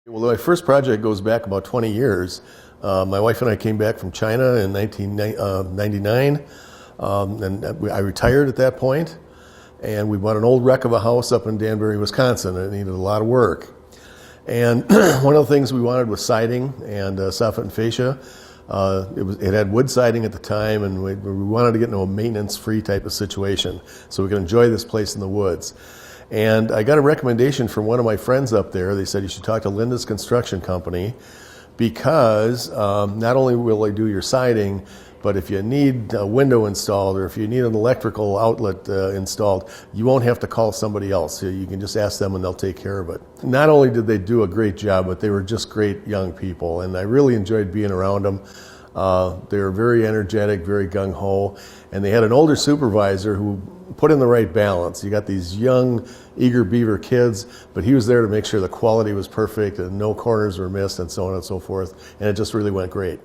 Well, my first project goes back about 20 years. My wife and I came back from China in 1999, and I retired at that point, and we bought an old wreck of a house up in Danbury, Wisconsin, and it needed a lot of work. And one of the things we wanted was siding and soffit and fascia. It had wood siding at the time, and we wanted to get into a maintenance-free type of situation so we could enjoy this place in the woods. And I got a recommendation from one of my friends up there. They said you should talk to Lindus Construction Company because not only will they do your siding, but if you need a window installed or if you need an electrical outlet installed, you won't have to call somebody else. You can just ask them and they'll take care of it. Not only did they do a great job, but they were just great young people, and I really enjoyed being around them. They were very energetic, very gung-ho, and they had an older supervisor who put in the right balance. You got these young, eager beaver kids, but he was there to make sure the quality was perfect and no corners were missed and so on and so forth, and it just really went great.